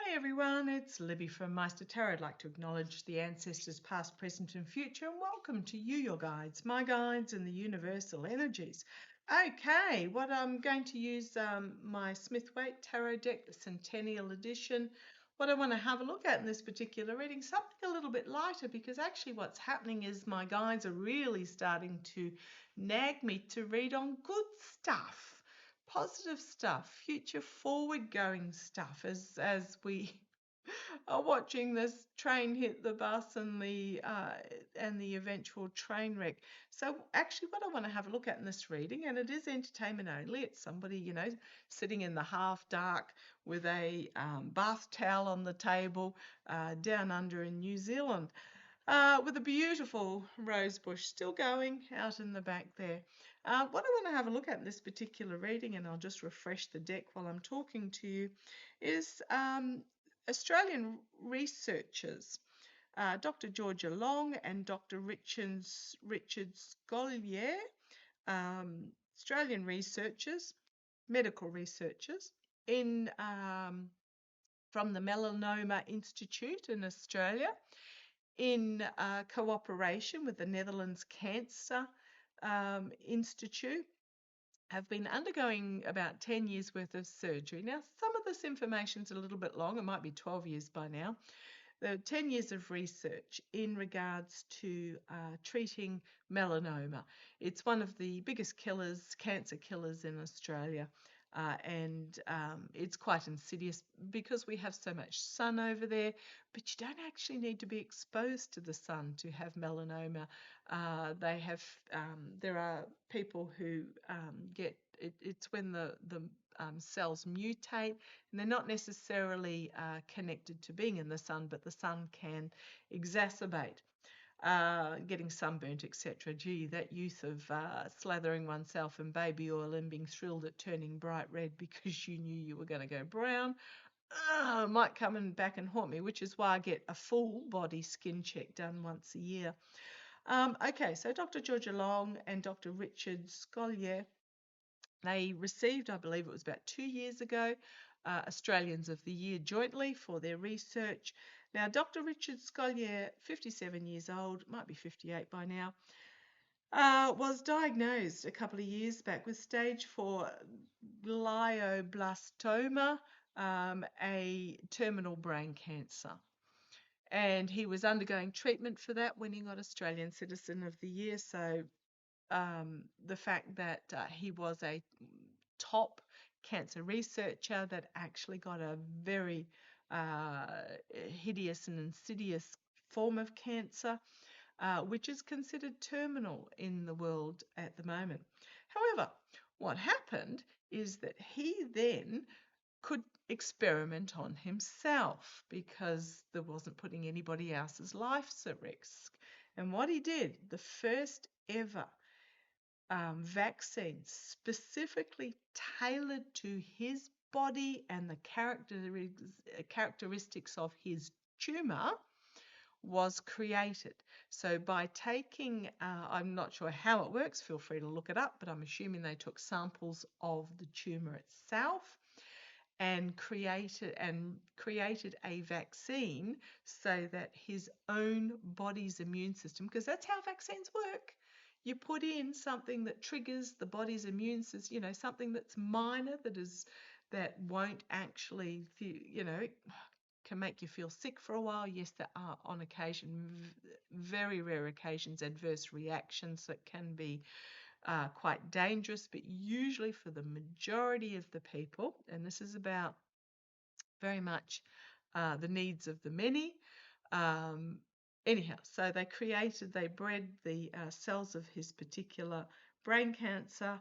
Hi everyone, it's Libby from maighstirtarot. I'd like to acknowledge the ancestors past, present and future and welcome to you, your guides, my guides and the universal energies. Okay, what I'm going to use my Smith-Waite Tarot deck, the Centennial Edition. What I want to have a look at in this particular reading, something a little bit lighter, because actually what's happening is my guides are really starting to nag me to read on good stuff. Positive stuff, future forward going stuff as we are watching this train hit the bus and the eventual train wreck. So actually what I want to have a look at in this reading, and it is entertainment only, it's somebody, sitting in the half dark with a bath towel on the table down under in New Zealand. With a beautiful rose bush still going out in the back there. What I want to have a look at in this particular reading, and I'll just refresh the deck while I'm talking to you, is Australian researchers, Dr. Georgia Long and Dr. Richard Scollier, Australian researchers, medical researchers, from the Melanoma Institute in Australia, in cooperation with the Netherlands Cancer Institute, have been undergoing about 10 years worth of surgery. Now, some of this information is a little bit long. It might be 12 years by now. There are 10 years of research in regards to treating melanoma. It's one of the biggest cancer killers in Australia. And it's quite insidious because we have so much sun over there, but you don't actually need to be exposed to the sun to have melanoma. There are people who get it's when the cells mutate, and they're not necessarily connected to being in the sun, but the sun can exacerbate getting sunburnt, etc. Gee, that youth of slathering oneself in baby oil and being thrilled at turning bright red because you knew you were going to go brown might come back and haunt me, which is why I get a full body skin check done once a year. Okay, so Dr. Georgia Long and Dr. Richard Scollier, they received, I believe it was about 2 years ago, Australians of the Year jointly for their research. Now, Dr. Richard Scollier, 57 years old, might be 58 by now, was diagnosed a couple of years back with stage 4 glioblastoma, a terminal brain cancer. And he was undergoing treatment for that when he got Australian Citizen of the Year. So the fact that he was a top cancer researcher that actually got a very hideous and insidious form of cancer, which is considered terminal in the world at the moment. However, what happened is that he then could experiment on himself because there wasn't putting anybody else's lives at risk. And what he did, the first ever vaccine specifically tailored to his body and the characteristics of his tumor, was created. So by taking, I'm not sure how it works, feel free to look it up, but I'm assuming they took samples of the tumor itself and created a vaccine so that his own body's immune system, because that's how vaccines work. You put in something that triggers the body's immune system, something that's minor, that won't actually, can make you feel sick for a while. Yes, there are on occasion, very rare occasions, adverse reactions that can be quite dangerous, but usually for the majority of the people, and this is about very much the needs of the many. Anyhow, so they bred the cells of his particular brain cancer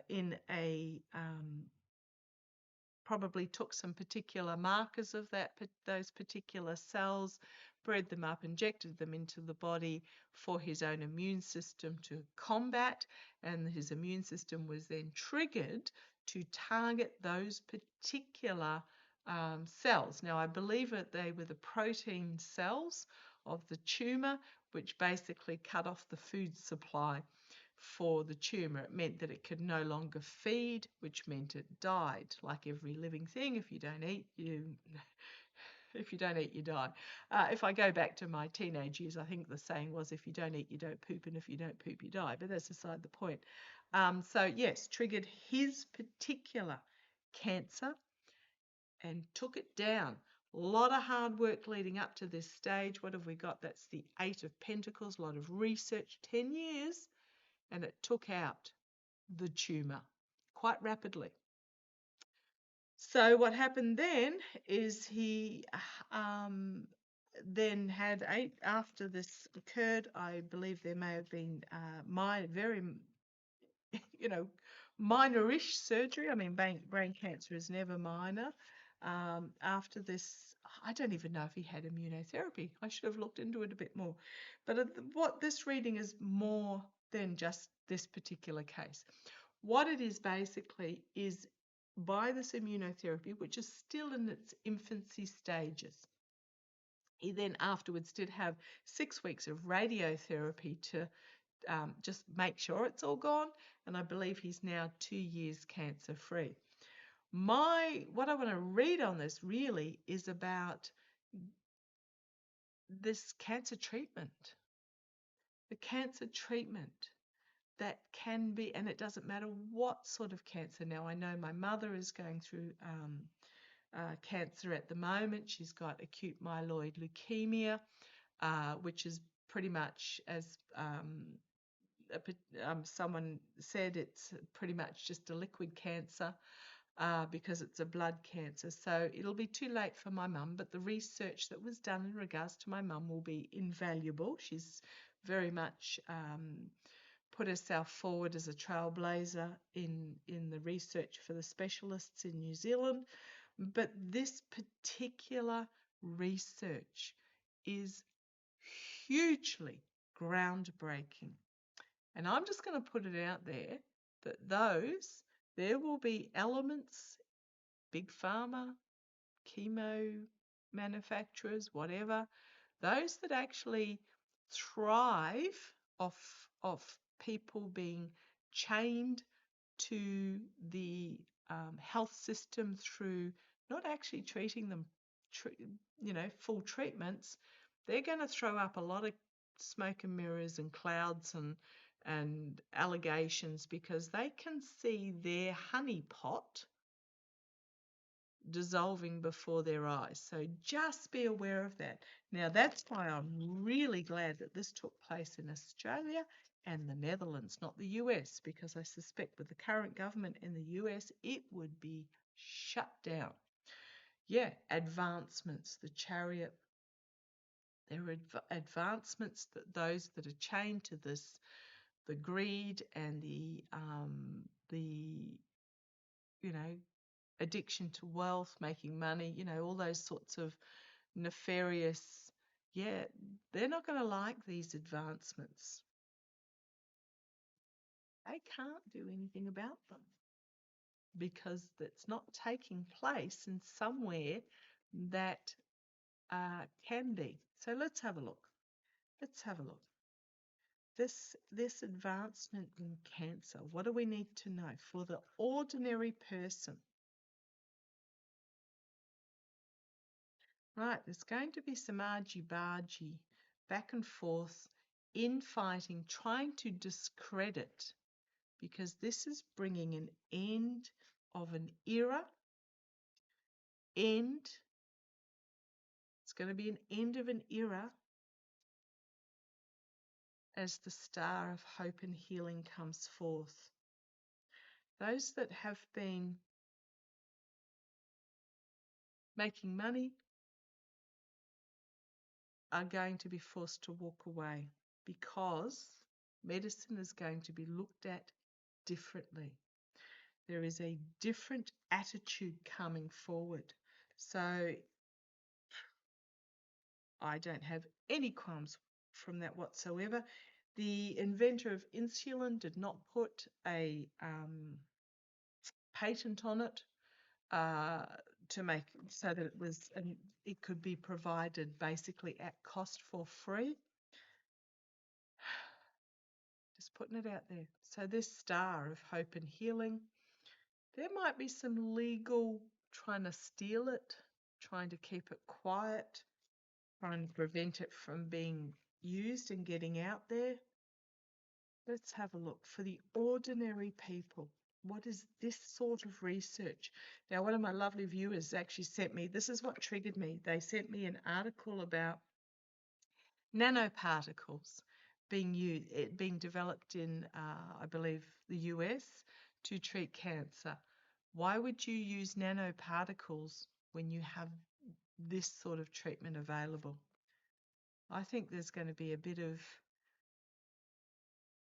in a probably took some particular markers of those particular cells, bred them up, injected them into the body for his own immune system to combat, and his immune system was then triggered to target those particular cells. Now, I believe that they were the protein cells of the tumor, which basically cut off the food supply for the tumour. It meant that it could no longer feed, which meant it died. Like every living thing, if you don't eat, you die. If I go back to my teenage years, I think the saying was, if you don't eat, you don't poop, and if you don't poop, you die. But that's aside the point. So yes, triggered his particular cancer and took it down. A lot of hard work leading up to this stage. What have we got? That's the Eight of Pentacles, a lot of research, 10 years, and it took out the tumour quite rapidly. So what happened then is he then had after this occurred, I believe there may have been very, minorish surgery. I mean, brain cancer is never minor. After this, I don't even know if he had immunotherapy. I should have looked into it a bit more. But what this reading is more than just this particular case. What it is basically is by this immunotherapy, which is still in its infancy stages. He then afterwards did have 6 weeks of radiotherapy to just make sure it's all gone, and I believe he's now 2 years cancer free. What I want to read on this really is about this cancer treatment. The cancer treatment that can be, and it doesn't matter what sort of cancer. Now, I know my mother is going through cancer at the moment. She's got acute myeloid leukemia, which is pretty much, as someone said, it's pretty much just a liquid cancer because it's a blood cancer. So it'll be too late for my mum, but the research that was done in regards to my mum will be invaluable. She's very much put herself forward as a trailblazer in the research for the specialists in New Zealand. But this particular research is hugely groundbreaking. And I'm just going to put it out there that there will be elements, big pharma, chemo manufacturers, whatever, those that actually thrive off people being chained to the health system through not actually treating them, full treatments. They're going to throw up a lot of smoke and mirrors and clouds and allegations because they can see their honeypot dissolving before their eyes. So just be aware of that. Now, that's why I'm really glad that this took place in Australia and the Netherlands, not the US, because I suspect with the current government in the US, it would be shut down. Yeah, advancements, the chariot. There are advancements that those that are chained to this, the greed and the addiction to wealth, making money, all those sorts of nefarious, they're not going to like these advancements. They can't do anything about them because it's not taking place in somewhere that can be. So let's have a look. This advancement in cancer, what do we need to know for the ordinary person? Right, there's going to be some argy-bargy, back and forth, infighting, trying to discredit, because this is bringing an end of an era. It's going to be an end of an era as the star of hope and healing comes forth. Those that have been making money are going to be forced to walk away because medicine is going to be looked at differently. There is a different attitude coming forward. So I don't have any qualms from that whatsoever. The inventor of insulin did not put a patent on it to make so that it could be provided basically at cost for free. Just putting it out there. So this star of hope and healing, there might be some legal trying to steal it, trying to keep it quiet, trying to prevent it from being used and getting out there. Let's have a look. For the ordinary people, what is this sort of research? Now, one of my lovely viewers actually sent me, this is what triggered me. They sent me an article about nanoparticles being developed in, I believe, the US to treat cancer. Why would you use nanoparticles when you have this sort of treatment available? I think there's going to be a bit of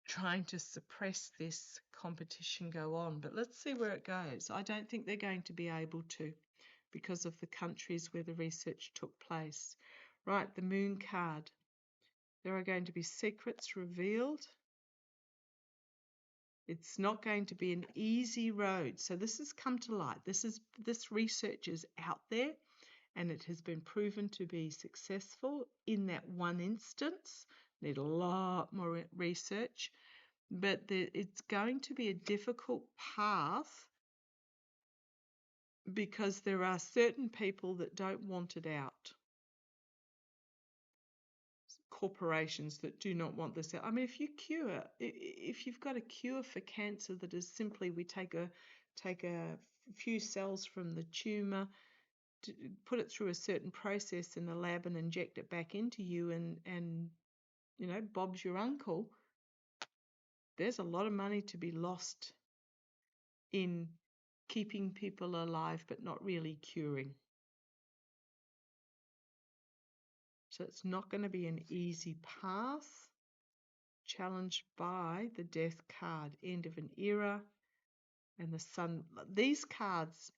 trying to suppress this competition go on, but let's see where it goes. I don't think they're going to be able to because of the countries where the research took place. Right, the moon card. There are going to be secrets revealed. It's not going to be an easy road. So this has come to light. This research is out there and it has been proven to be successful in that one instance. Need a lot more research, but it's going to be a difficult path because there are certain people that don't want it out. Corporations that do not want this out. I mean, if you've got a cure for cancer that is simply we take a few cells from the tumor, put it through a certain process in the lab and inject it back into you, and Bob's your uncle. There's a lot of money to be lost in keeping people alive but not really curing. So it's not going to be an easy path. Challenged by the Death card, end of an era, and the Sun. These cards,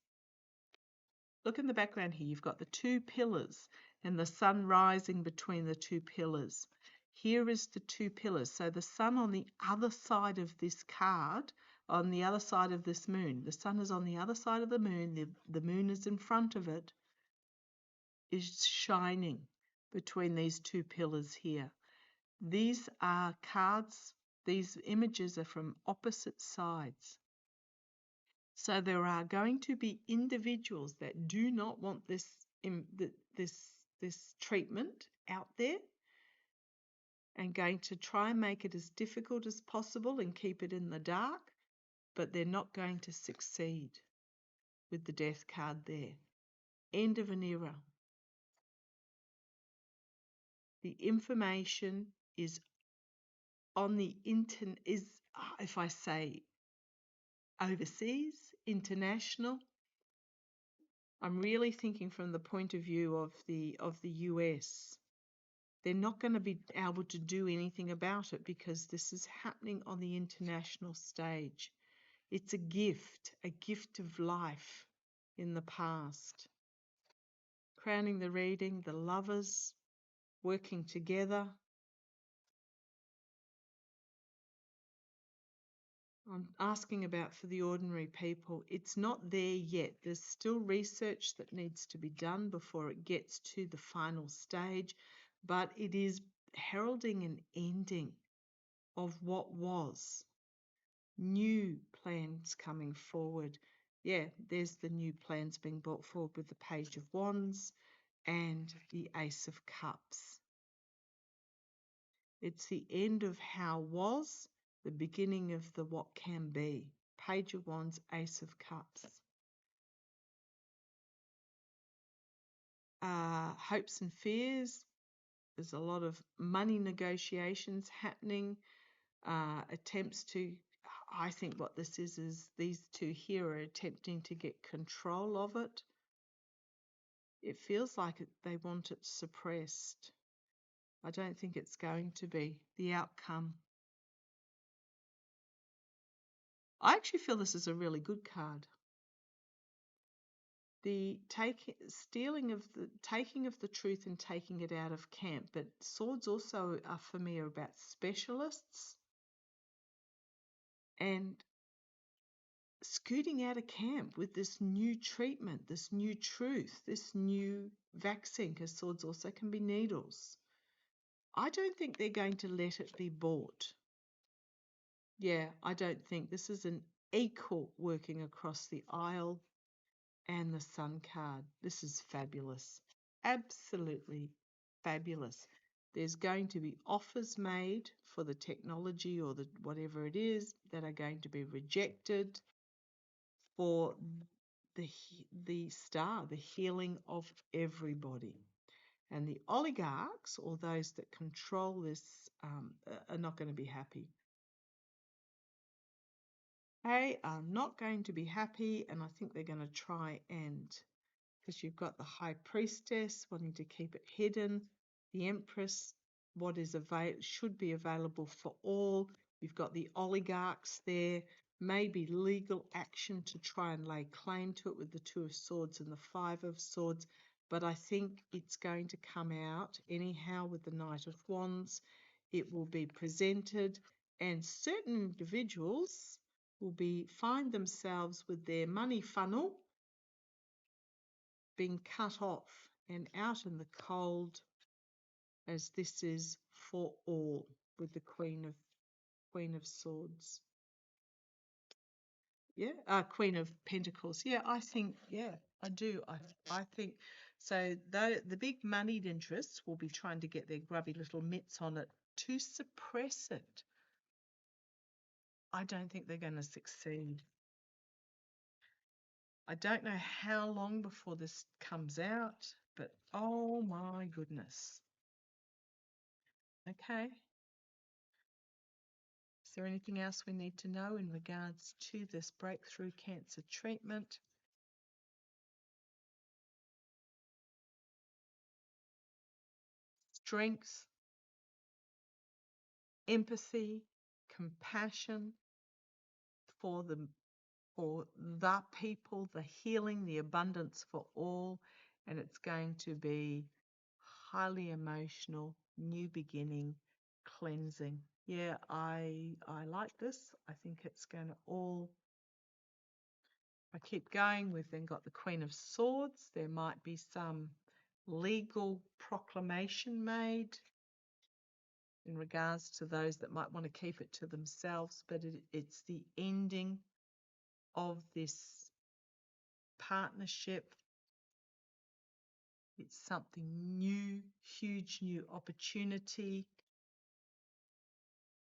look in the background here, you've got the two pillars and the sun rising between the two pillars. Here is the two pillars. So the sun on the other side of this card, on the other side of this moon. The sun is on the other side of the moon. The moon is in front of it, is shining between these two pillars here. These are cards, these images are from opposite sides. So there are going to be individuals that do not want this treatment out there and going to try and make it as difficult as possible and keep it in the dark, but they're not going to succeed with the Death card there. End of an era. The information is on the internet, if I say overseas, international. I'm really thinking from the point of view of the US. They're not going to be able to do anything about it because this is happening on the international stage. It's a gift of life in the past. Crowning the reading, the lovers working together. I'm asking about for the ordinary people. It's not there yet. There's still research that needs to be done before it gets to the final stage, but it is heralding an ending of what was. New plans coming forward. Yeah, there's the new plans being brought forward with the Page of Wands and the Ace of Cups. It's the end of how was, the beginning of the what can be. Page of Wands, Ace of Cups. Hopes and fears. There's a lot of money negotiations happening. Attempts to, I think what this is these two here are attempting to get control of it. It feels like they want it suppressed. I don't think it's going to be the outcome. I actually feel this is a really good card. The taking of the truth and taking it out of camp. But swords also are for me are about specialists and scooting out of camp with this new treatment, this new truth, this new vaccine, because swords also can be needles. I don't think they're going to let it be bought. Yeah, I don't think this is an equal working across the aisle and the Sun card. This is fabulous. Absolutely fabulous. There's going to be offers made for the technology or the whatever it is that are going to be rejected for the star, the healing of everybody. And the oligarchs, or those that control this, are not going to be happy. They are not going to be happy, and I think they're going to try and, because you've got the High Priestess wanting to keep it hidden, the Empress, what is should be available for all. You've got the oligarchs there, maybe legal action to try and lay claim to it with the Two of Swords and the Five of Swords. But I think it's going to come out anyhow with the Knight of Wands. It will be presented, and certain individuals will find themselves with their money funnel being cut off and out in the cold, as this is for all with the Queen of Swords. Yeah, Queen of Pentacles. Yeah, I think, yeah, I do. I think so. The big moneyed interests will be trying to get their grubby little mitts on it to suppress it. I don't think they're going to succeed. I don't know how long before this comes out, but oh my goodness. Okay. Is there anything else we need to know in regards to this breakthrough cancer treatment? Strength, empathy, compassion for the people, the healing, the abundance for all, and it's going to be highly emotional, new beginning, cleansing. Yeah, I like this. I think it's going to all. I keep going. We've then got the Queen of Swords. There might be some legal proclamation made in regards to those that might want to keep it to themselves, but it's the ending of this partnership. It's something new, huge new opportunity.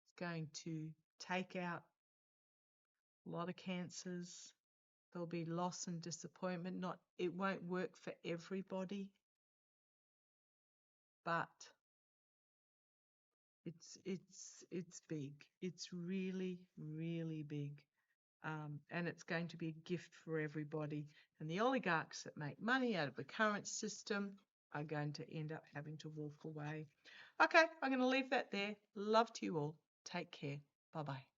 It's going to take out a lot of cancers. There'll be loss and disappointment. It won't work for everybody, but it's big. It's really, really big. And it's going to be a gift for everybody. And the oligarchs that make money out of the current system are going to end up having to walk away. Okay, I'm going to leave that there. Love to you all. Take care. Bye-bye.